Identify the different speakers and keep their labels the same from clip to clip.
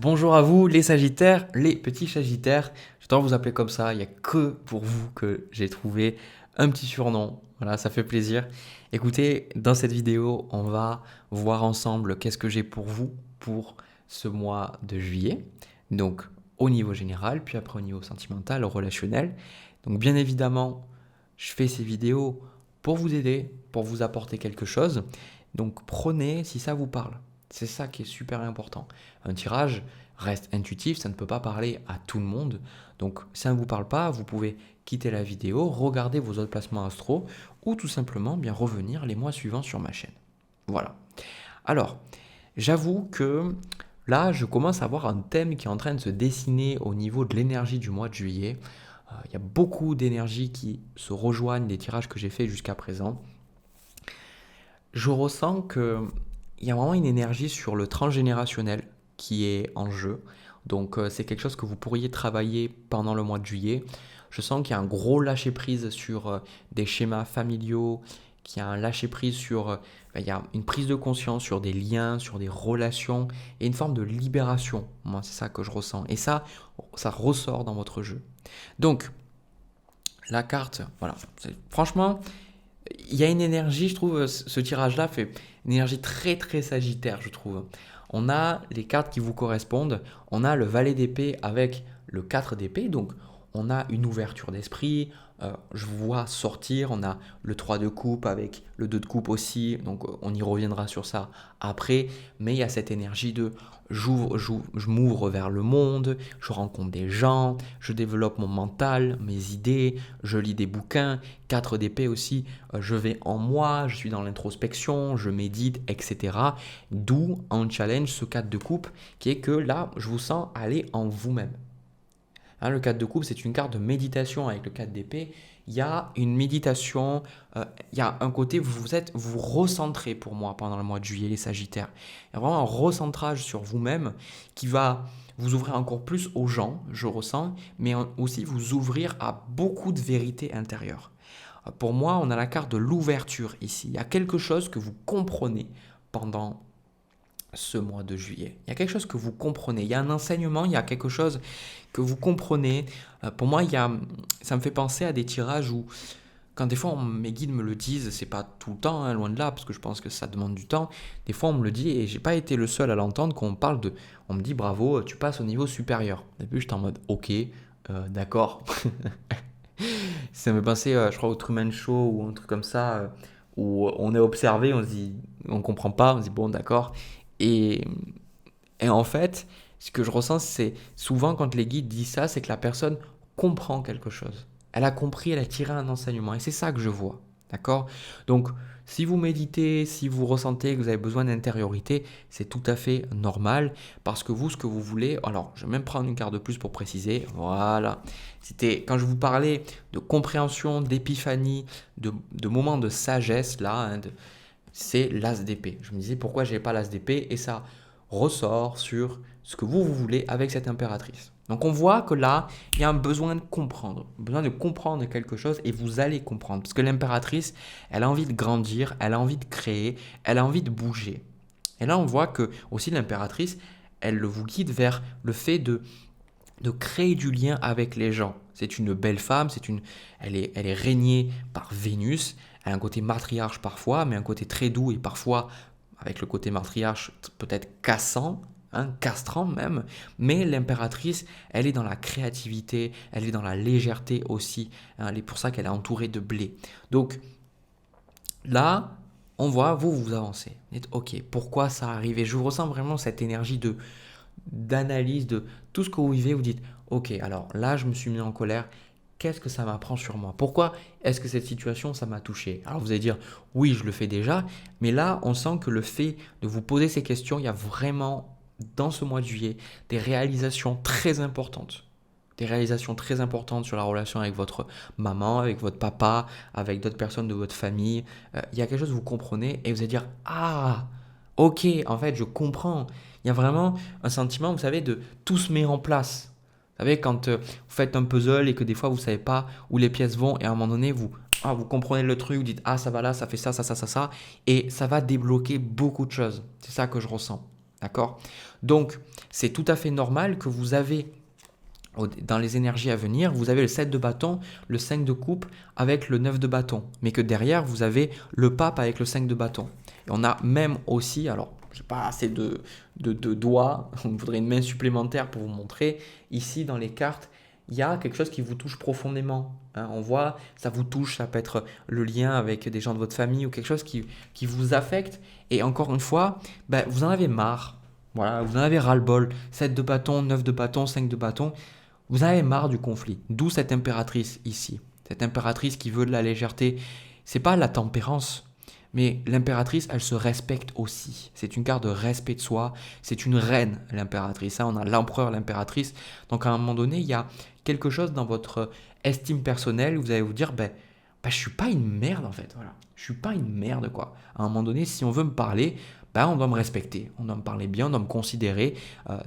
Speaker 1: Bonjour à vous les Sagittaires, les petits Sagittaires. Je dois vous appeler comme ça, il n'y a que pour vous que j'ai trouvé un petit surnom. Voilà, ça fait plaisir. Écoutez, dans cette vidéo, on va voir ensemble qu'est-ce que j'ai pour vous pour ce mois de juillet. Donc au niveau général, puis après au niveau sentimental, relationnel. Donc bien évidemment, je fais ces vidéos pour vous aider, pour vous apporter quelque chose. Donc prenez si ça vous parle. C'est ça qui est super important. Un tirage reste intuitif, ça ne peut pas parler à tout le monde. Donc si ça ne vous parle pas, vous pouvez quitter la vidéo, regarder vos autres placements astro ou tout simplement bien revenir les mois suivants sur ma chaîne. Voilà. Alors, j'avoue que là, je commence à avoir un thème qui est en train de se dessiner au niveau de l'énergie du mois de juillet. Il y a beaucoup d'énergies qui se rejoignent des tirages que j'ai faits jusqu'à présent. Je ressens que il y a vraiment une énergie sur le transgénérationnel qui est en jeu. Donc c'est quelque chose que vous pourriez travailler pendant le mois de juillet. Je sens qu'il y a un gros lâcher-prise sur des schémas familiaux, qu'il y a un lâcher-prise sur, il y a une prise de conscience sur des liens, sur des relations et une forme de libération. Moi, c'est ça que je ressens. Et ça ressort dans votre jeu. Donc, la carte, voilà. Franchement, il y a une énergie, je trouve, ce tirage-là fait une énergie très très sagittaire, je trouve. On a les cartes qui vous correspondent, on a le valet d'épée avec le 4 d'épée, donc on a une ouverture d'esprit, je vous vois sortir, on a le 3 de coupe avec le 2 de coupe aussi, donc on y reviendra sur ça après, mais il y a cette énergie de je m'ouvre vers le monde, je rencontre des gens, je développe mon mental, mes idées, je lis des bouquins, 4 d'épée aussi, je vais en moi, je suis dans l'introspection, je médite, etc. D'où un challenge, ce 4 de coupe, qui est que là, je vous sens aller en vous-même. Hein, le 4 de coupe, c'est une carte de méditation avec le 4 d'épée. Il y a une méditation, il y a un côté, vous recentrez pour moi pendant le mois de juillet, les Sagittaires. Il y a vraiment un recentrage sur vous-même qui va vous ouvrir encore plus aux gens, je ressens, mais aussi vous ouvrir à beaucoup de vérités intérieures. Pour moi, on a la carte de l'ouverture ici. Il y a quelque chose que vous comprenez pendant ce mois de juillet. Il y a quelque chose que vous comprenez. Il y a un enseignement, il y a quelque chose que vous comprenez. Pour moi, ça me fait penser à des tirages où, quand des fois mes guides me le disent, c'est pas tout le temps, hein, loin de là, parce que je pense que ça demande du temps. Des fois, on me le dit et j'ai pas été le seul à l'entendre quand on me dit bravo, tu passes au niveau supérieur. Au début, j'étais en mode ok, d'accord. Ça me fait penser, je crois, au Truman Show ou un truc comme ça, où on est observé, on se dit, on comprend pas, on se dit bon, d'accord. Et, et en fait, ce que je ressens, c'est souvent quand les guides disent ça, c'est que la personne comprend quelque chose. Elle a compris, elle a tiré un enseignement. Et c'est ça que je vois. D'accord? Donc, si vous méditez, si vous ressentez que vous avez besoin d'intériorité, c'est tout à fait normal. Parce que vous, ce que vous voulez. Alors, je vais même prendre une carte de plus pour préciser. Voilà. C'était quand je vous parlais de compréhension, d'épiphanie, de moments de sagesse, là, hein, c'est l'as d'épée. Je me disais pourquoi je n'avais pas l'as d'épée et ça ressort sur ce que vous voulez avec cette impératrice. Donc on voit que là, il y a un besoin de comprendre quelque chose et vous allez comprendre. Parce que l'impératrice, elle a envie de grandir, elle a envie de créer, elle a envie de bouger. Et là, on voit que aussi l'impératrice, elle vous guide vers le fait de créer du lien avec les gens. C'est une belle femme, elle est régnée par Vénus, elle a un côté matriarche parfois, mais un côté très doux et parfois, avec le côté matriarche, peut-être cassant, hein, castrant même. Mais l'impératrice, elle est dans la créativité, elle est dans la légèreté aussi. Hein, elle est pour ça qu'elle est entourée de blé. Donc là, on voit, vous avancez. Vous dites, ok, pourquoi ça arrive? Et je ressens vraiment cette énergie d'analyse de tout ce que vous vivez, vous dites, ok, alors là, je me suis mis en colère, qu'est-ce que ça m'apprend sur moi? Pourquoi est-ce que cette situation, ça m'a touché? Alors vous allez dire, oui, je le fais déjà, mais là, on sent que le fait de vous poser ces questions, il y a vraiment, dans ce mois de juillet, des réalisations très importantes. Des réalisations très importantes sur la relation avec votre maman, avec votre papa, avec d'autres personnes de votre famille. Il y a quelque chose que vous comprenez et vous allez dire, ah, ok, en fait, je comprends. Il y a vraiment un sentiment, vous savez, de tout se met en place. Vous savez, quand vous faites un puzzle et que des fois, vous ne savez pas où les pièces vont et à un moment donné, vous comprenez le truc, vous dites, ah, ça va là, ça fait ça, ça, ça, ça, ça, et ça va débloquer beaucoup de choses. C'est ça que je ressens. D'accord? Donc, c'est tout à fait normal que vous avez, dans les énergies à venir, vous avez le 7 de bâton, le 5 de coupe avec le 9 de bâton. Mais que derrière, vous avez le pape avec le 5 de bâton. Et on a même aussi, alors, je n'ai pas assez de doigts, on voudrait une main supplémentaire pour vous montrer. Ici, dans les cartes, il y a quelque chose qui vous touche profondément. Hein. On voit, ça vous touche, ça peut être le lien avec des gens de votre famille ou quelque chose qui vous affecte. Et encore une fois, ben, vous en avez marre. Voilà, vous en avez ras-le-bol. 7 de bâton, 9 de bâton, 5 de bâton. Vous en avez marre du conflit. D'où cette impératrice ici. Cette impératrice qui veut de la légèreté. C'est pas la tempérance. Mais l'impératrice, elle se respecte aussi. C'est une carte de respect de soi. C'est une reine, l'impératrice. Hein, on a l'empereur, l'impératrice. Donc à un moment donné, il y a quelque chose dans votre estime personnelle où vous allez vous dire, je suis pas une merde en fait. Voilà. Je suis pas une merde quoi. À un moment donné, si on veut me parler, on doit me respecter. On doit me parler bien, on doit me considérer.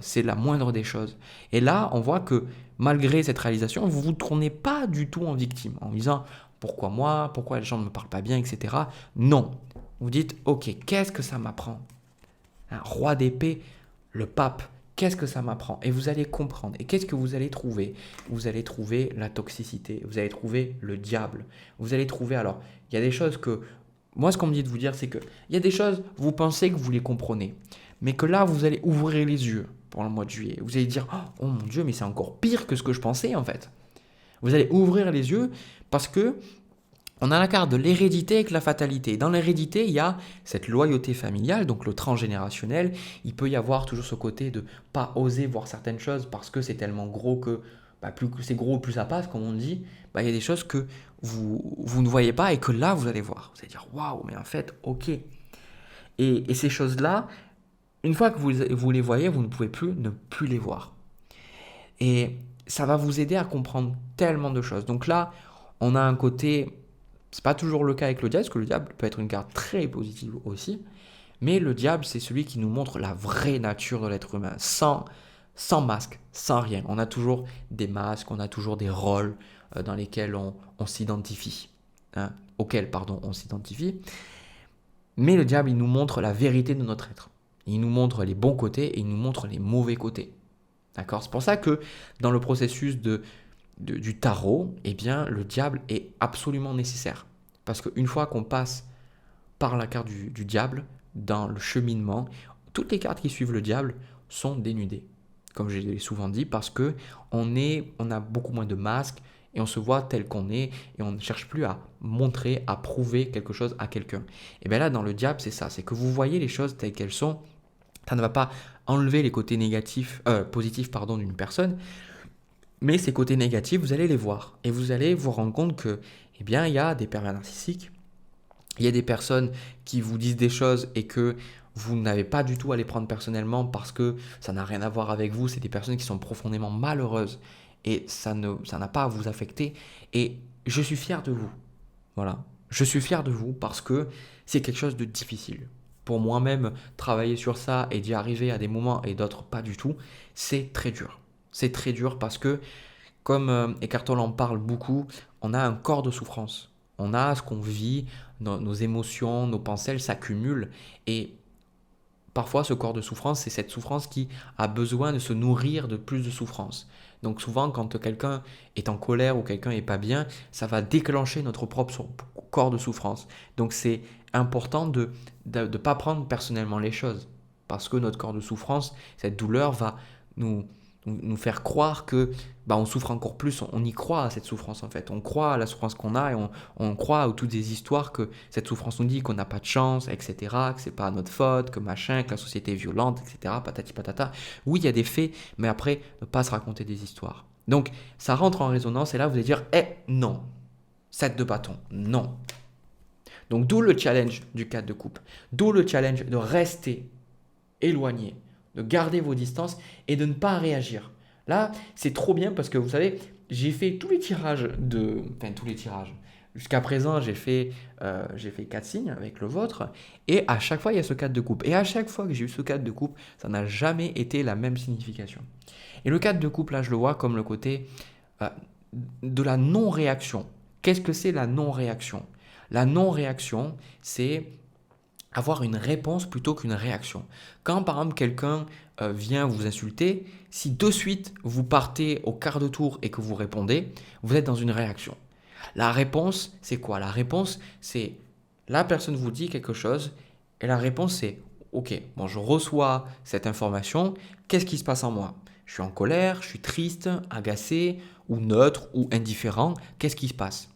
Speaker 1: C'est la moindre des choses. Et là, on voit que malgré cette réalisation, vous ne vous tournez pas du tout en victime en disant pourquoi moi, pourquoi les gens ne me parlent pas bien, etc. Non. Vous dites, ok, qu'est-ce que ça m'apprend? Un roi d'épée, le pape, qu'est-ce que ça m'apprend? Et vous allez comprendre. Et qu'est-ce que vous allez trouver? Vous allez trouver la toxicité, vous allez trouver le diable. Vous allez trouver, alors, il y a des choses que, moi ce qu'on me dit de vous dire, c'est que il y a des choses, vous pensez que vous les comprenez. Mais que là, vous allez ouvrir les yeux pour le mois de juillet. Vous allez dire, oh mon Dieu, mais c'est encore pire que ce que je pensais en fait. Vous allez ouvrir les yeux parce que on a la carte de l'hérédité avec la fatalité. Dans l'hérédité, il y a cette loyauté familiale, donc le transgénérationnel. Il peut y avoir toujours ce côté de ne pas oser voir certaines choses parce que c'est tellement gros que plus c'est gros, plus ça passe, comme on dit. Il y a des choses que vous ne voyez pas et que là, vous allez voir. Vous allez dire, waouh, mais en fait, ok. Et ces choses-là, une fois que vous les voyez, vous ne pouvez plus ne plus les voir. Et ça va vous aider à comprendre tellement de choses. Donc là, on a un côté, c'est pas toujours le cas avec le diable, parce que le diable peut être une carte très positive aussi, mais le diable, c'est celui qui nous montre la vraie nature de l'être humain, sans masque, sans rien. On a toujours des masques, on a toujours des rôles dans lesquels on s'identifie, hein, auxquels, pardon, on s'identifie. Mais le diable, il nous montre la vérité de notre être. Il nous montre les bons côtés et il nous montre les mauvais côtés. D'accord? C'est pour ça que dans le processus du tarot, eh bien, le diable est absolument nécessaire. Parce qu'une fois qu'on passe par la carte du diable, dans le cheminement, toutes les cartes qui suivent le diable sont dénudées. Comme je l'ai souvent dit, parce que on a beaucoup moins de masques et on se voit tel qu'on est et on ne cherche plus à montrer, à prouver quelque chose à quelqu'un. Et bien là, dans le diable, c'est ça, c'est que vous voyez les choses telles qu'elles sont. Ça ne va pas enlever les côtés positifs d'une personne, mais ces côtés négatifs, vous allez les voir et vous allez vous rendre compte que, il y a des pervers narcissiques, il y a des personnes qui vous disent des choses et que vous n'avez pas du tout à les prendre personnellement parce que ça n'a rien à voir avec vous. C'est des personnes qui sont profondément malheureuses et ça n'a pas à vous affecter. Et je suis fier de vous. Voilà. Je suis fier de vous parce que c'est quelque chose de difficile. Pour moi-même, travailler sur ça et d'y arriver à des moments et d'autres pas du tout, c'est très dur. C'est très dur parce que, comme Eckhart Tolle en parle beaucoup, on a un corps de souffrance. On a ce qu'on vit, nos émotions, nos pensées, elles s'accumulent. Et parfois, ce corps de souffrance, c'est cette souffrance qui a besoin de se nourrir de plus de souffrance. Donc souvent, quand quelqu'un est en colère ou quelqu'un n'est pas bien, ça va déclencher notre propre corps de souffrance. Donc c'est important de ne pas prendre personnellement les choses. Parce que notre corps de souffrance, cette douleur va nous faire croire que on souffre encore plus, on y croit à cette souffrance en fait, on croit à la souffrance qu'on a et on croit à toutes des histoires que cette souffrance nous dit qu'on n'a pas de chance, etc., que c'est pas notre faute, que machin, que la société est violente, etc., patati patata. Oui, il y a des faits, mais après, ne pas se raconter des histoires. Donc, ça rentre en résonance et là, vous allez dire, non, 7 de bâton, non. Donc, d'où le challenge du 4 de coupe, d'où le challenge de rester éloigné, de garder vos distances et de ne pas réagir. Là, c'est trop bien parce que vous savez, j'ai fait tous les tirages tous les tirages. Jusqu'à présent, j'ai fait 4 signes avec le vôtre et à chaque fois, il y a ce 4 de coupe. Et à chaque fois que j'ai eu ce 4 de coupe, ça n'a jamais été la même signification. Et le 4 de coupe, là, je le vois comme le côté de la non-réaction. Qu'est-ce que c'est la non-réaction? La non-réaction, c'est avoir une réponse plutôt qu'une réaction. Quand par exemple quelqu'un vient vous insulter, si de suite vous partez au quart de tour et que vous répondez, vous êtes dans une réaction. La réponse, c'est quoi? La réponse, c'est la personne vous dit quelque chose et la réponse, c'est ok, bon, je reçois cette information, qu'est-ce qui se passe en moi? Je suis en colère, je suis triste, agacé, ou neutre, ou indifférent, qu'est-ce qui se passe?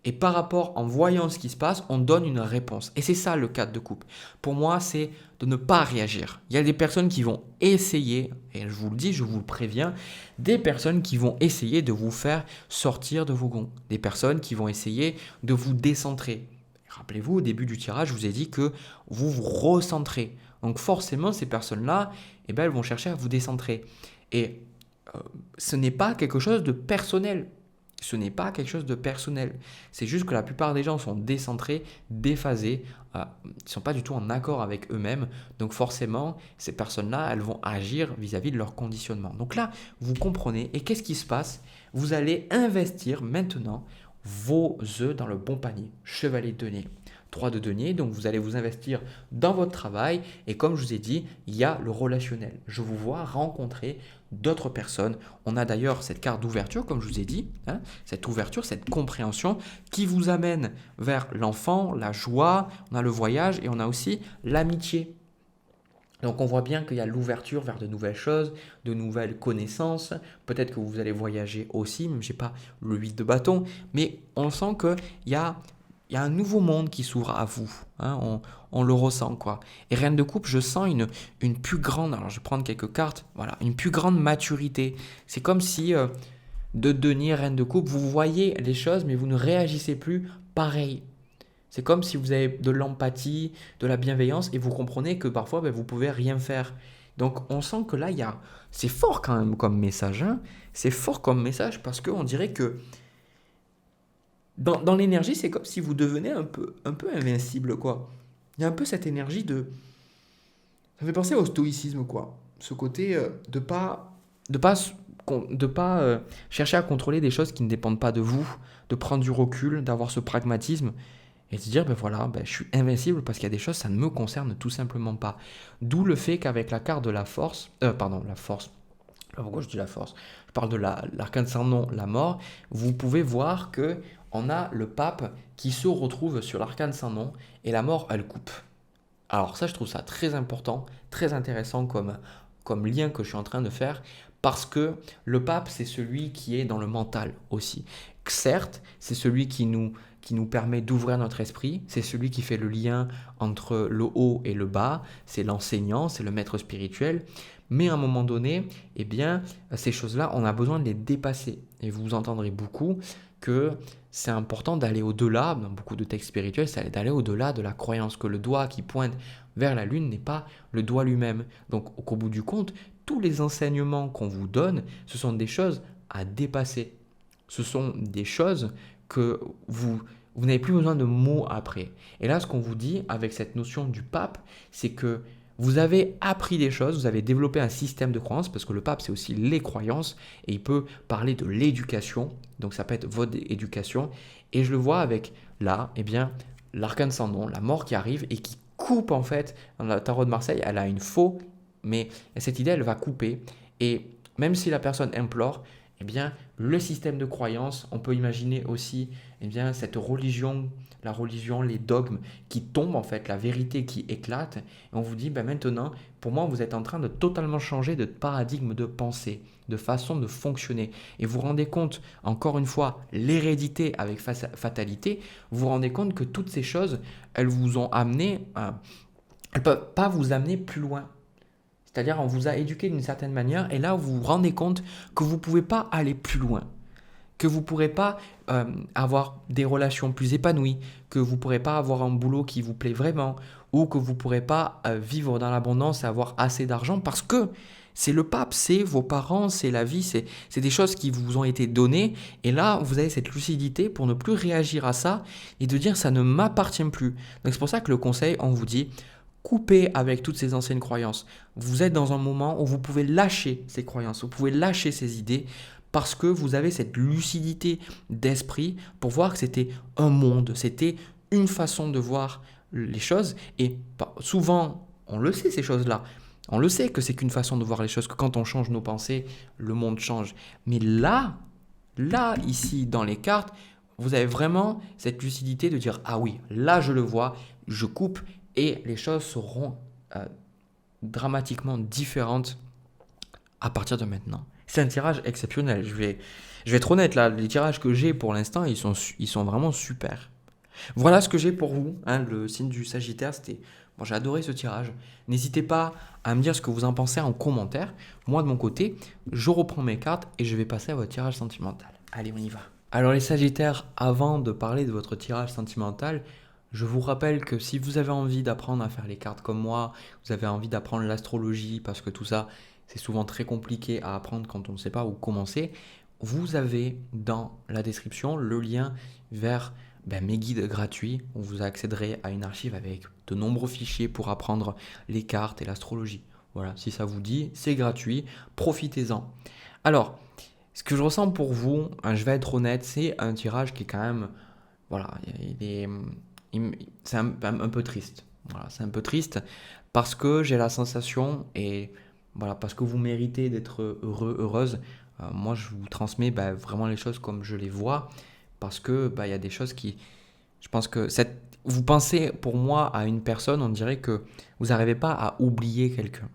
Speaker 1: Et par rapport, en voyant ce qui se passe, on donne une réponse. Et c'est ça le cadre de couple. Pour moi, c'est de ne pas réagir. Il y a des personnes qui vont essayer, et je vous le dis, je vous le préviens, des personnes qui vont essayer de vous faire sortir de vos gonds. Des personnes qui vont essayer de vous décentrer. Rappelez-vous, au début du tirage, je vous ai dit que vous vous recentrez. Donc forcément, ces personnes-là, eh ben, elles vont chercher à vous décentrer. Et ce n'est pas quelque chose de personnel. Ce n'est pas quelque chose de personnel. C'est juste que la plupart des gens sont décentrés, déphasés, ils ne sont pas du tout en accord avec eux-mêmes. Donc forcément, ces personnes-là, elles vont agir vis-à-vis de leur conditionnement. Donc là, vous comprenez. Et qu'est-ce qui se passe? Vous allez investir maintenant vos œufs dans le bon panier. Chevalier de denier. 3 de denier, donc vous allez vous investir dans votre travail et comme je vous ai dit, il y a le relationnel. Je vous vois rencontrer d'autres personnes. On a d'ailleurs cette carte d'ouverture, comme je vous ai dit, hein, cette ouverture, cette compréhension qui vous amène vers l'enfant, la joie, on a le voyage et on a aussi l'amitié. Donc on voit bien qu'il y a l'ouverture vers de nouvelles choses, de nouvelles connaissances. Peut-être que vous allez voyager aussi, même je n'ai pas le 8 de bâton, mais on sent qu'il y a un nouveau monde qui s'ouvre à vous. Hein, on le ressent, quoi. Et Reine de Coupe, je sens une plus grande, alors je vais prendre quelques cartes, voilà, une plus grande maturité. C'est comme si de denier, Reine de Coupe, vous voyez les choses, mais vous ne réagissez plus pareil. C'est comme si vous avez de l'empathie, de la bienveillance, et vous comprenez que parfois, vous ne pouvez rien faire. Donc on sent que là, c'est fort quand même comme message. Hein. C'est fort comme message parce qu'on dirait que dans l'énergie, c'est comme si vous devenez un peu invincible, quoi. Il y a un peu cette énergie de... Ça me fait penser au stoïcisme, quoi. Ce côté de pas chercher à contrôler des choses qui ne dépendent pas de vous, de prendre du recul, d'avoir ce pragmatisme et de se dire, voilà, je suis invincible parce qu'il y a des choses, ça ne me concerne tout simplement pas. D'où le fait qu'avec la carte de la force, la force, pourquoi je dis la force? Je parle de l'arcane sans nom, la mort. Vous pouvez voir que on a le pape qui se retrouve sur l'arcane sans nom et la mort, elle coupe. Alors ça, je trouve ça très important, très intéressant comme lien que je suis en train de faire parce que le pape, c'est celui qui est dans le mental aussi. Certes, c'est celui qui nous permet d'ouvrir notre esprit, c'est celui qui fait le lien entre le haut et le bas, c'est l'enseignant, c'est le maître spirituel, mais à un moment donné, ces choses-là, on a besoin de les dépasser. Et vous entendrez beaucoup que c'est important d'aller au-delà, dans beaucoup de textes spirituels, c'est d'aller au-delà de la croyance, que le doigt qui pointe vers la lune n'est pas le doigt lui-même. Donc au bout du compte, tous les enseignements qu'on vous donne, ce sont des choses à dépasser. Ce sont des choses que vous n'avez plus besoin de mots après. Et là, ce qu'on vous dit avec cette notion du pape, c'est que vous avez appris des choses, vous avez développé un système de croyances, parce que le pape, c'est aussi les croyances, et il peut parler de l'éducation, donc ça peut être votre éducation, et je le vois avec là, l'arcane sans nom, la mort qui arrive et qui coupe en fait, dans le tarot de Marseille, elle a une faux, mais cette idée, elle va couper, et même si la personne implore, le système de croyance, on peut imaginer aussi cette religion, la religion, les dogmes qui tombent en fait, la vérité qui éclate. Et on vous dit, maintenant, pour moi, vous êtes en train de totalement changer de paradigme de pensée, de façon de fonctionner. Et vous vous rendez compte, encore une fois, l'hérédité avec fatalité, vous vous rendez compte que toutes ces choses, elles vous ont amené, elles ne peuvent pas vous amener plus loin. C'est-à-dire, on vous a éduqué d'une certaine manière et là, vous vous rendez compte que vous ne pouvez pas aller plus loin, que vous ne pourrez pas avoir des relations plus épanouies, que vous ne pourrez pas avoir un boulot qui vous plaît vraiment ou que vous ne pourrez pas vivre dans l'abondance et avoir assez d'argent parce que c'est le pape, c'est vos parents, c'est la vie, c'est des choses qui vous ont été données et là, vous avez cette lucidité pour ne plus réagir à ça et de dire ça ne m'appartient plus. Donc c'est pour ça que le conseil, on vous dit coupez avec toutes ces anciennes croyances. Vous êtes dans un moment où vous pouvez lâcher ces croyances, vous pouvez lâcher ces idées parce que vous avez cette lucidité d'esprit pour voir que c'était un monde, c'était une façon de voir les choses. Et souvent, on le sait ces choses-là. On le sait que c'est qu'une façon de voir les choses, que quand on change nos pensées, le monde change. Mais là, ici, dans les cartes, vous avez vraiment cette lucidité de dire, ah oui, là je le vois, je coupe et les choses seront dramatiquement différentes à partir de maintenant. C'est un tirage exceptionnel. Je vais être honnête là, les tirages que j'ai pour l'instant, ils sont vraiment super. Voilà ce que j'ai pour vous, hein, le signe du Sagittaire. Bon, j'ai adoré ce tirage. N'hésitez pas à me dire ce que vous en pensez en commentaire. Moi, de mon côté, je reprends mes cartes et je vais passer à votre tirage sentimental. Allez, on y va. Alors les Sagittaires, avant de parler de votre tirage sentimental, je vous rappelle que si vous avez envie d'apprendre à faire les cartes comme moi, vous avez envie d'apprendre l'astrologie, parce que tout ça, c'est souvent très compliqué à apprendre quand on ne sait pas où commencer, vous avez dans la description le lien vers mes guides gratuits où vous accéderez à une archive avec de nombreux fichiers pour apprendre les cartes et l'astrologie. Voilà, si ça vous dit, c'est gratuit, profitez-en. Alors, ce que je ressens pour vous, hein, je vais être honnête, c'est un tirage qui est quand même, voilà, c'est un peu triste. Voilà, c'est un peu triste parce que j'ai la sensation et voilà, parce que vous méritez d'être heureux, heureuse. Moi, je vous transmets vraiment les choses comme je les vois parce que il y a des choses qui, je pense que vous pensez pour moi à une personne, on dirait que vous n'arrivez pas à oublier quelqu'un.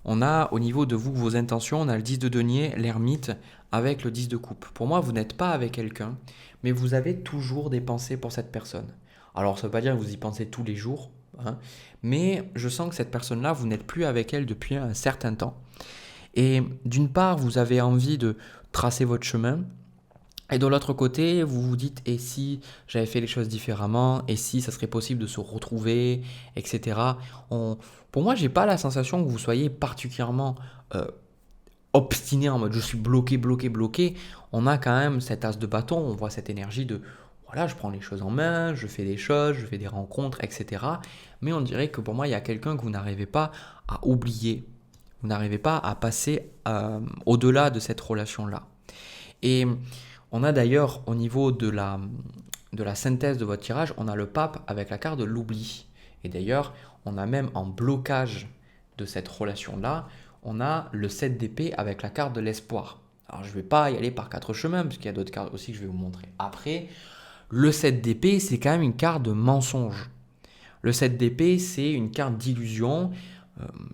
Speaker 1: On a au niveau de vous, vos intentions, on a le 10 de denier, l'ermite, avec le 10 de coupe. Pour moi, vous n'êtes pas avec quelqu'un, mais vous avez toujours des pensées pour cette personne. Alors, ça ne veut pas dire que vous y pensez tous les jours, hein, mais je sens que cette personne-là, vous n'êtes plus avec elle depuis un certain temps. Et d'une part, vous avez envie de tracer votre chemin, et de l'autre côté, vous vous dites, et si j'avais fait les choses différemment, et si ça serait possible de se retrouver, etc. Pour moi, j'ai pas la sensation que vous soyez particulièrement obstiné en mode je suis bloqué, bloqué, bloqué. On a quand même cet as de bâton, on voit cette énergie de voilà, je prends les choses en main, je fais des choses, je fais des rencontres, etc. Mais on dirait que pour moi, il y a quelqu'un que vous n'arrivez pas à oublier. Vous n'arrivez pas à passer au-delà de cette relation-là. Et on a d'ailleurs au niveau de la synthèse de votre tirage, on a le pape avec la carte de l'oubli. Et d'ailleurs, on a même en blocage de cette relation-là, on a le 7 d'épée avec la carte de l'espoir. Alors je ne vais pas y aller par quatre chemins, parce qu'il y a d'autres cartes aussi que je vais vous montrer après. Le 7 d'épée, c'est quand même une carte de mensonge. Le 7 d'épée, c'est une carte d'illusion.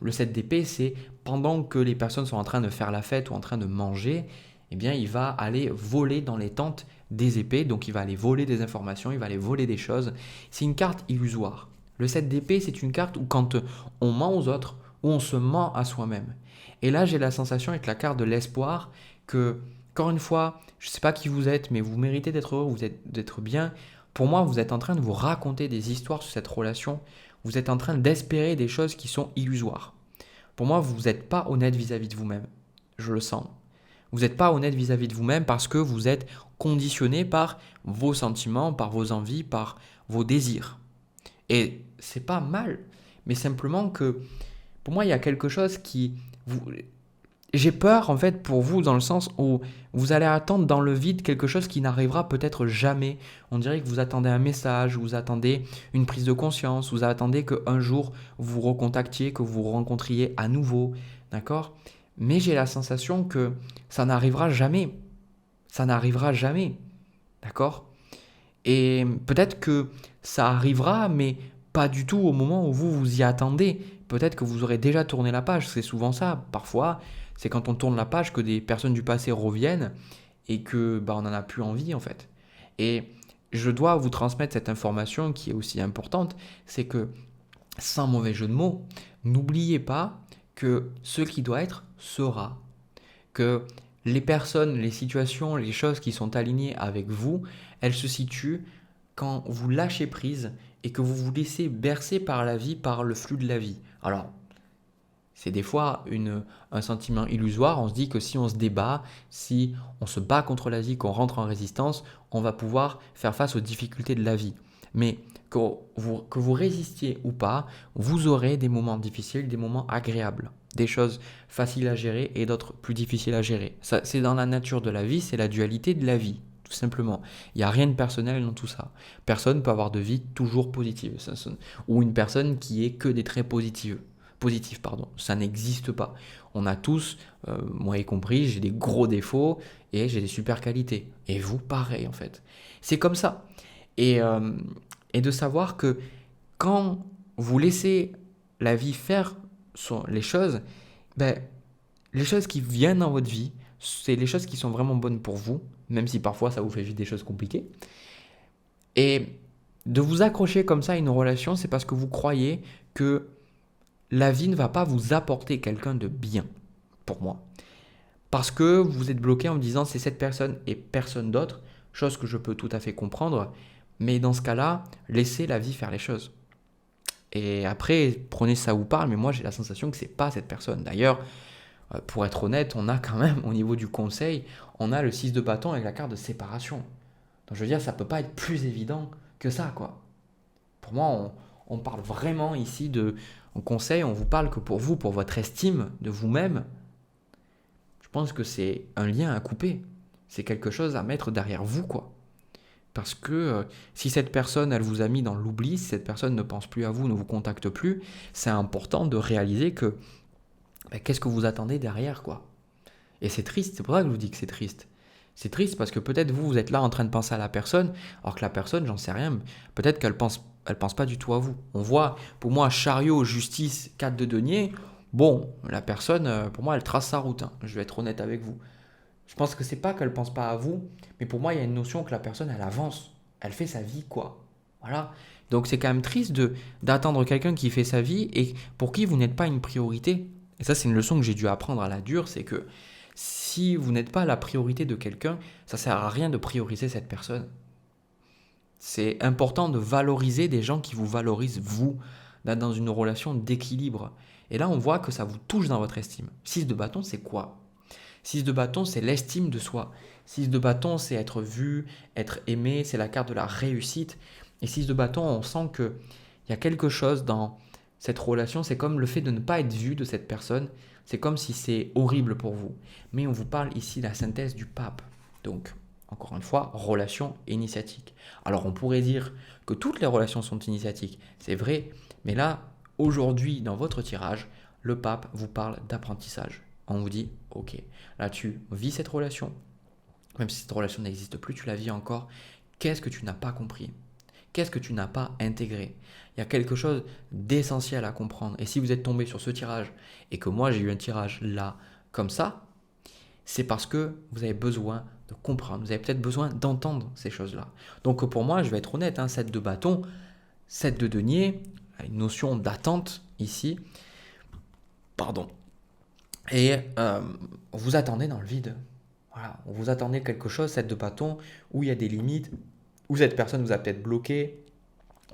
Speaker 1: Le 7 d'épée, c'est pendant que les personnes sont en train de faire la fête ou en train de manger, eh bien, il va aller voler dans les tentes des épées, donc il va aller voler des informations, il va aller voler des choses. C'est une carte illusoire. Le 7 d'épée, c'est une carte où quand on ment aux autres, où on se ment à soi-même. Et là, j'ai la sensation avec la carte de l'espoir que, encore une fois, je ne sais pas qui vous êtes, mais vous méritez d'être heureux, d'être bien. Pour moi, vous êtes en train de vous raconter des histoires sur cette relation. Vous êtes en train d'espérer des choses qui sont illusoires. Pour moi, vous n'êtes pas honnête vis-à-vis de vous-même. Je le sens. Vous n'êtes pas honnête vis-à-vis de vous-même parce que vous êtes conditionné par vos sentiments, par vos envies, par vos désirs. Et c'est pas mal, mais simplement que pour moi, il y a quelque chose qui j'ai peur en fait pour vous dans le sens où vous allez attendre dans le vide quelque chose qui n'arrivera peut-être jamais. On dirait que vous attendez un message, vous attendez une prise de conscience, vous attendez qu'un jour vous recontactiez, que vous rencontriez à nouveau, d'accord ? Mais j'ai la sensation que ça n'arrivera jamais. Ça n'arrivera jamais, d'accord ? Et peut-être que ça arrivera, mais pas du tout au moment où vous y attendez. Peut-être que vous aurez déjà tourné la page, c'est souvent ça. Parfois, c'est quand on tourne la page que des personnes du passé reviennent et que on n'en a plus envie en fait. Et je dois vous transmettre cette information qui est aussi importante, c'est que, sans mauvais jeu de mots, n'oubliez pas que ce qui doit être sera. Que les personnes, les situations, les choses qui sont alignées avec vous, elles se situent quand vous lâchez prise et que vous vous laissez bercer par la vie, par le flux de la vie. Alors, c'est des fois un sentiment illusoire. On se dit que si on se débat, si on se bat contre la vie, qu'on rentre en résistance, on va pouvoir faire face aux difficultés de la vie. Mais que vous résistiez ou pas, vous aurez des moments difficiles, des moments agréables, des choses faciles à gérer et d'autres plus difficiles à gérer. Ça, c'est dans la nature de la vie, c'est la dualité de la vie, tout simplement. Il n'y a rien de personnel dans tout ça. Personne peut avoir de vie toujours positive. Ou une personne qui ait que des traits positifs, pardon. Ça n'existe pas. On a tous, moi y compris, j'ai des gros défauts et j'ai des super qualités. Et vous, pareil en fait. C'est comme ça. Et, euh, et de savoir que quand vous laissez la vie faire les choses, ben, les choses qui viennent dans votre vie, c'est les choses qui sont vraiment bonnes pour vous, même si parfois ça vous fait vivre des choses compliquées. Et de vous accrocher comme ça à une relation, c'est parce que vous croyez que la vie ne va pas vous apporter quelqu'un de bien, pour moi. Parce que vous êtes bloqué en me disant c'est cette personne et personne d'autre, chose que je peux tout à fait comprendre, mais dans ce cas-là, laissez la vie faire les choses. Et après, prenez ça vous parle, mais moi j'ai la sensation que c'est pas cette personne. D'ailleurs, pour être honnête, on a quand même, au niveau du conseil, on a le 6 de bâton avec la carte de séparation. Donc je veux dire, ça peut pas être plus évident que ça, quoi. Pour moi, on parle vraiment ici en conseil, on vous parle que pour vous, pour votre estime de vous-même, je pense que c'est un lien à couper. C'est quelque chose à mettre derrière vous, quoi. Parce que si cette personne, elle vous a mis dans l'oubli, si cette personne ne pense plus à vous, ne vous contacte plus, c'est important de réaliser que qu'est-ce que vous attendez derrière, quoi. Et c'est triste, c'est pour ça que je vous dis que c'est triste. C'est triste parce que peut-être vous êtes là en train de penser à la personne, alors que la personne, j'en sais rien, peut-être qu'elle pense pas du tout à vous. On voit, pour moi, chariot, justice, 4 de denier, bon, la personne, pour moi, elle trace sa route, hein. Je vais être honnête avec vous. Je pense que c'est pas qu'elle pense pas à vous, mais pour moi, il y a une notion que la personne, elle avance. Elle fait sa vie, quoi. Voilà. Donc c'est quand même triste d'attendre quelqu'un qui fait sa vie et pour qui vous n'êtes pas une priorité. Et ça, c'est une leçon que j'ai dû apprendre à la dure, c'est que si vous n'êtes pas la priorité de quelqu'un, ça sert à rien de prioriser cette personne. C'est important de valoriser des gens qui vous valorisent, vous, d'être dans une relation d'équilibre. Et là, on voit que ça vous touche dans votre estime. 6 de bâton, c'est quoi? 6 de bâton, c'est l'estime de soi. 6 de bâton, c'est être vu, être aimé, c'est la carte de la réussite. Et 6 de bâton, on sent qu'il y a quelque chose dans cette relation, c'est comme le fait de ne pas être vu de cette personne, c'est comme si c'est horrible pour vous. Mais on vous parle ici de la synthèse du pape. Donc, encore une fois, relation initiatique. Alors on pourrait dire que toutes les relations sont initiatiques, c'est vrai, mais là, aujourd'hui, dans votre tirage, le pape vous parle d'apprentissage. On vous dit, ok, là tu vis cette relation, même si cette relation n'existe plus, tu la vis encore, qu'est-ce que tu n'as pas compris? Qu'est-ce que tu n'as pas intégré? Il y a quelque chose d'essentiel à comprendre. Et si vous êtes tombé sur ce tirage et que moi j'ai eu un tirage là, comme ça, c'est parce que vous avez besoin de comprendre. Vous avez peut-être besoin d'entendre ces choses-là. Donc pour moi, je vais être honnête, 7 de bâton, 7 de denier, une notion d'attente ici. Pardon. Et vous attendez dans le vide. Voilà, vous attendez quelque chose, 7 de bâton, où il y a des limites, où cette personne vous a peut-être bloqué,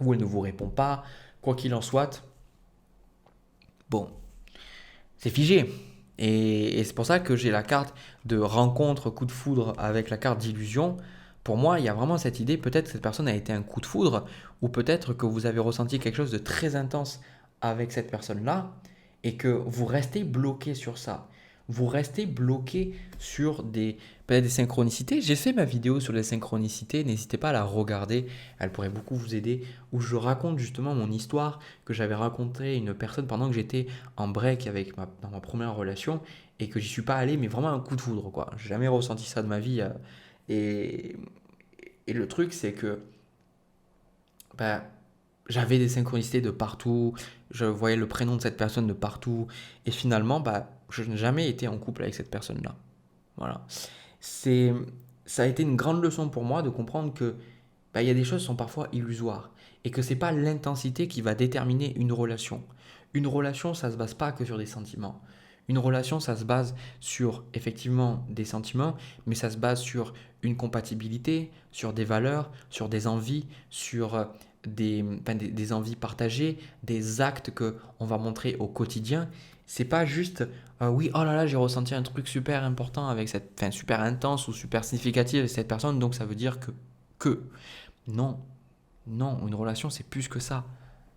Speaker 1: où elle ne vous répond pas, quoi qu'il en soit. Bon, c'est figé. Et c'est pour ça que j'ai la carte de rencontre, coup de foudre avec la carte d'illusion. Pour moi, il y a vraiment cette idée, peut-être que cette personne a été un coup de foudre, ou peut-être que vous avez ressenti quelque chose de très intense avec cette personne-là, et que vous restez bloqué sur ça. Vous restez bloqué sur peut-être des synchronicités. J'ai fait ma vidéo sur les synchronicités, n'hésitez pas à la regarder, elle pourrait beaucoup vous aider, où je raconte justement mon histoire que j'avais raconté à une personne pendant que j'étais en break dans ma première relation et que j'y suis pas allé, mais vraiment un coup de foudre, quoi. J'ai jamais ressenti ça de ma vie. Et, et le truc, c'est que bah, j'avais des synchronicités de partout, je voyais le prénom de cette personne de partout, et finalement, je n'ai jamais été en couple avec cette personne-là. Voilà. Ça a été une grande leçon pour moi de comprendre que il y a des choses qui sont parfois illusoires, et que c'est pas l'intensité qui va déterminer une relation. Une relation, ça se base pas que sur des sentiments. Une relation, ça se base sur effectivement des sentiments, mais ça se base sur une compatibilité, sur des valeurs, sur des envies, sur des envies partagées, des actes que on va montrer au quotidien. C'est pas juste oui, oh là là, j'ai ressenti un truc super important avec super intense ou super significatif avec cette personne, donc ça veut dire que non, non, une relation c'est plus que ça.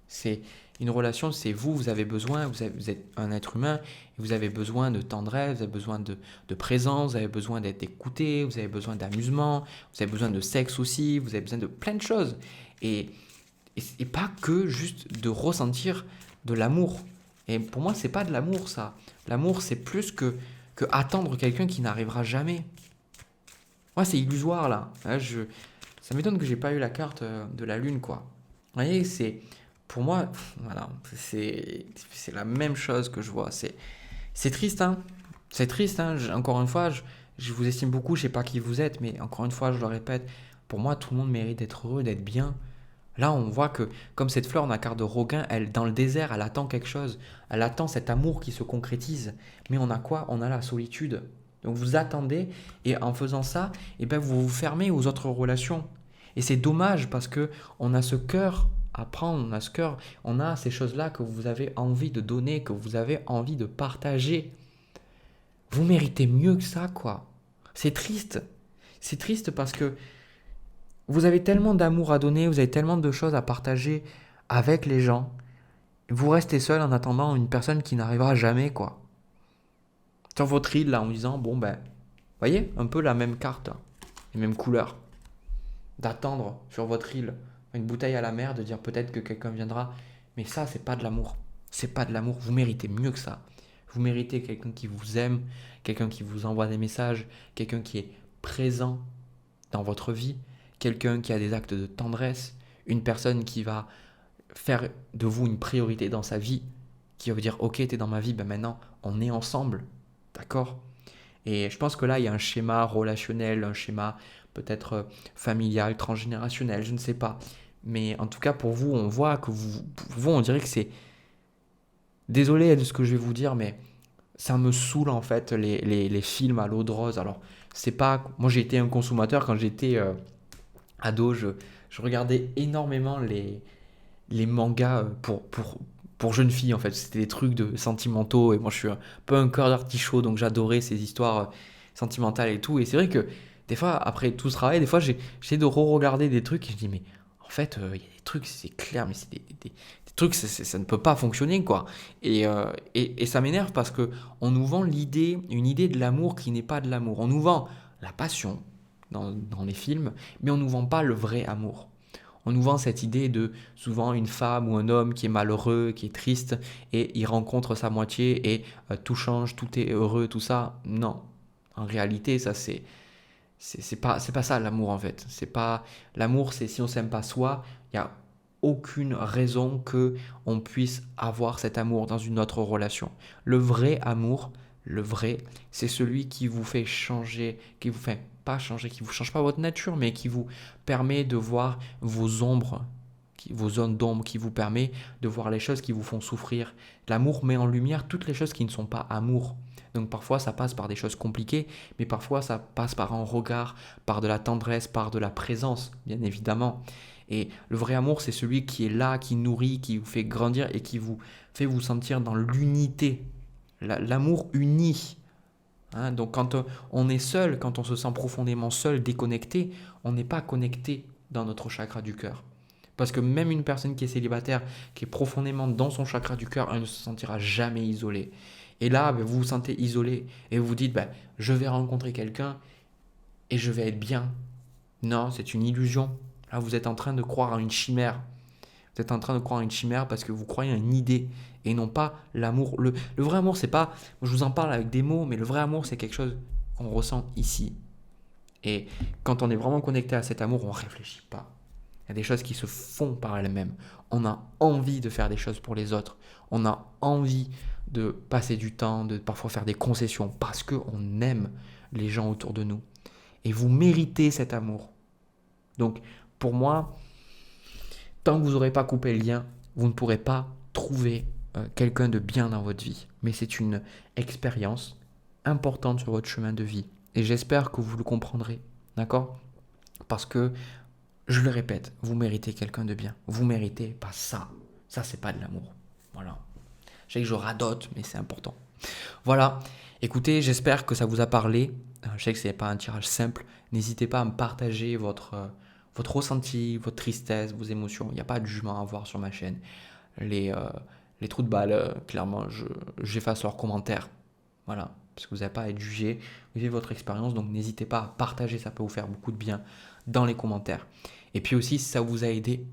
Speaker 1: C'est une relation, c'est vous avez besoin, vous êtes un être humain, et vous avez besoin de tendresse, vous avez besoin de présence, vous avez besoin d'être écouté, vous avez besoin d'amusement, vous avez besoin de sexe aussi, vous avez besoin de plein de choses. Et, et pas que juste de ressentir de l'amour. Et pour moi, c'est pas de l'amour ça. L'amour, c'est plus que attendre quelqu'un qui n'arrivera jamais. Moi, c'est illusoire là. Ça m'étonne que j'ai pas eu la carte de la lune, quoi. Vous voyez, pour moi, voilà, c'est la même chose que je vois. C'est triste, hein. C'est triste, hein. Encore une fois, je vous estime beaucoup, je sais pas qui vous êtes, mais encore une fois, je le répète, pour moi, tout le monde mérite d'être heureux, d'être bien. Là, on voit que, comme cette fleur d'un quart de Roguin, elle, dans le désert, elle attend quelque chose. Elle attend cet amour qui se concrétise. Mais on a quoi? On a la solitude. Donc vous attendez, et en faisant ça, eh ben, vous vous fermez aux autres relations. Et c'est dommage parce que on a ce cœur à prendre, on a ce cœur, on a ces choses-là que vous avez envie de donner, que vous avez envie de partager. Vous méritez mieux que ça, quoi. C'est triste. C'est triste parce que vous avez tellement d'amour à donner, vous avez tellement de choses à partager avec les gens. Vous restez seul en attendant une personne qui n'arrivera jamais, quoi. Sur votre île, là, en disant, bon, ben, voyez, un peu la même carte, les mêmes couleurs. D'attendre sur votre île une bouteille à la mer, de dire peut-être que quelqu'un viendra. Mais ça, c'est pas de l'amour. C'est pas de l'amour. Vous méritez mieux que ça. Vous méritez quelqu'un qui vous aime, quelqu'un qui vous envoie des messages, quelqu'un qui est présent dans votre vie, quelqu'un qui a des actes de tendresse, une personne qui va faire de vous une priorité dans sa vie, qui va vous dire ok, t'es dans ma vie, ben maintenant on est ensemble, d'accord? Et je pense que là, il y a un schéma relationnel, un schéma peut-être familial, transgénérationnel, je ne sais pas. Mais en tout cas, pour vous, on voit que pour vous, on dirait que c'est... Désolé de ce que je vais vous dire, mais ça me saoule en fait les films à l'eau de rose. Alors, c'est pas... Moi, j'ai été un consommateur quand j'étais ado. Je regardais énormément les mangas pour jeunes filles en fait. C'était des trucs de sentimentaux et moi je suis un peu un cœur d'artichaut donc j'adorais ces histoires sentimentales et tout. Et c'est vrai que des fois, après tout ce travail, des fois j'essaie de re-regarder des trucs et je dis mais en fait il y a des trucs, c'est clair, mais c'est des trucs, ça ne peut pas fonctionner quoi. Et ça m'énerve parce que on nous vend une idée de l'amour qui n'est pas de l'amour. On nous vend la passion dans les films, mais on nous vend pas le vrai amour. On nous vend cette idée de souvent une femme ou un homme qui est malheureux, qui est triste, et il rencontre sa moitié et tout change, tout est heureux, tout ça. Non. En réalité, ça c'est pas ça l'amour en fait. C'est pas l'amour, c'est si on s'aime pas soi, il y a aucune raison que on puisse avoir cet amour dans une autre relation. Le vrai amour, le vrai, c'est celui qui vous fait changer, qui vous fait pas changer, qui vous change pas votre nature, mais qui vous permet de voir vos ombres, vos zones d'ombre, qui vous permet de voir les choses qui vous font souffrir. L'amour met en lumière toutes les choses qui ne sont pas amour. Donc parfois ça passe par des choses compliquées, mais parfois ça passe par un regard, par de la tendresse, par de la présence, bien évidemment. Et le vrai amour, c'est celui qui est là, qui nourrit, qui vous fait grandir et qui vous fait vous sentir dans l'unité. L'amour unit. Hein, donc quand on est seul, quand on se sent profondément seul, déconnecté, on n'est pas connecté dans notre chakra du cœur. Parce que même une personne qui est célibataire, qui est profondément dans son chakra du cœur, elle ne se sentira jamais isolée. Et là, ben, vous vous sentez isolé et vous vous dites, ben, je vais rencontrer quelqu'un et je vais être bien. Non, c'est une illusion. Là, vous êtes en train de croire à une chimère. Vous êtes en train de croire à une chimère parce que vous croyez à une idée et non pas l'amour. Le vrai amour, c'est pas, je vous en parle avec des mots, mais le vrai amour, c'est quelque chose qu'on ressent ici. Et quand on est vraiment connecté à cet amour, on ne réfléchit pas. Il y a des choses qui se font par elles-mêmes. On a envie de faire des choses pour les autres. On a envie de passer du temps, de parfois faire des concessions parce qu'on aime les gens autour de nous. Et vous méritez cet amour. Donc, pour moi, tant que vous n'aurez pas coupé le lien, vous ne pourrez pas trouver quelqu'un de bien dans votre vie. Mais c'est une expérience importante sur votre chemin de vie. Et j'espère que vous le comprendrez. D'accord? Parce que, je le répète, vous méritez quelqu'un de bien. Vous méritez pas ça. Ça, c'est pas de l'amour. Voilà. Je sais que je radote, mais c'est important. Voilà. Écoutez, j'espère que ça vous a parlé. Je sais que ce n'est pas un tirage simple. N'hésitez pas à me partager votre ressenti, votre tristesse, vos émotions. Il n'y a pas de jugement à avoir sur ma chaîne. les trous de balle, clairement, j'efface leurs commentaires. Voilà, parce que vous n'avez pas à être jugé, vivez votre expérience, donc n'hésitez pas à partager, ça peut vous faire beaucoup de bien dans les commentaires. Et puis aussi, si ça vous a aidé,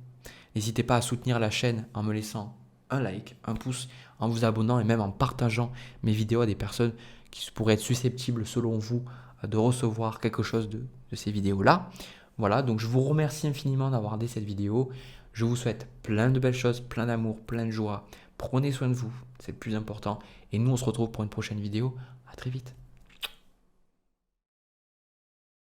Speaker 1: n'hésitez pas à soutenir la chaîne en me laissant un like, un pouce, en vous abonnant et même en partageant mes vidéos à des personnes qui pourraient être susceptibles, selon vous, de recevoir quelque chose de ces vidéos-là. Voilà, donc je vous remercie infiniment d'avoir regardé cette vidéo. Je vous souhaite plein de belles choses, plein d'amour, plein de joie. Prenez soin de vous, c'est le plus important. Et nous, on se retrouve pour une prochaine vidéo. À très vite.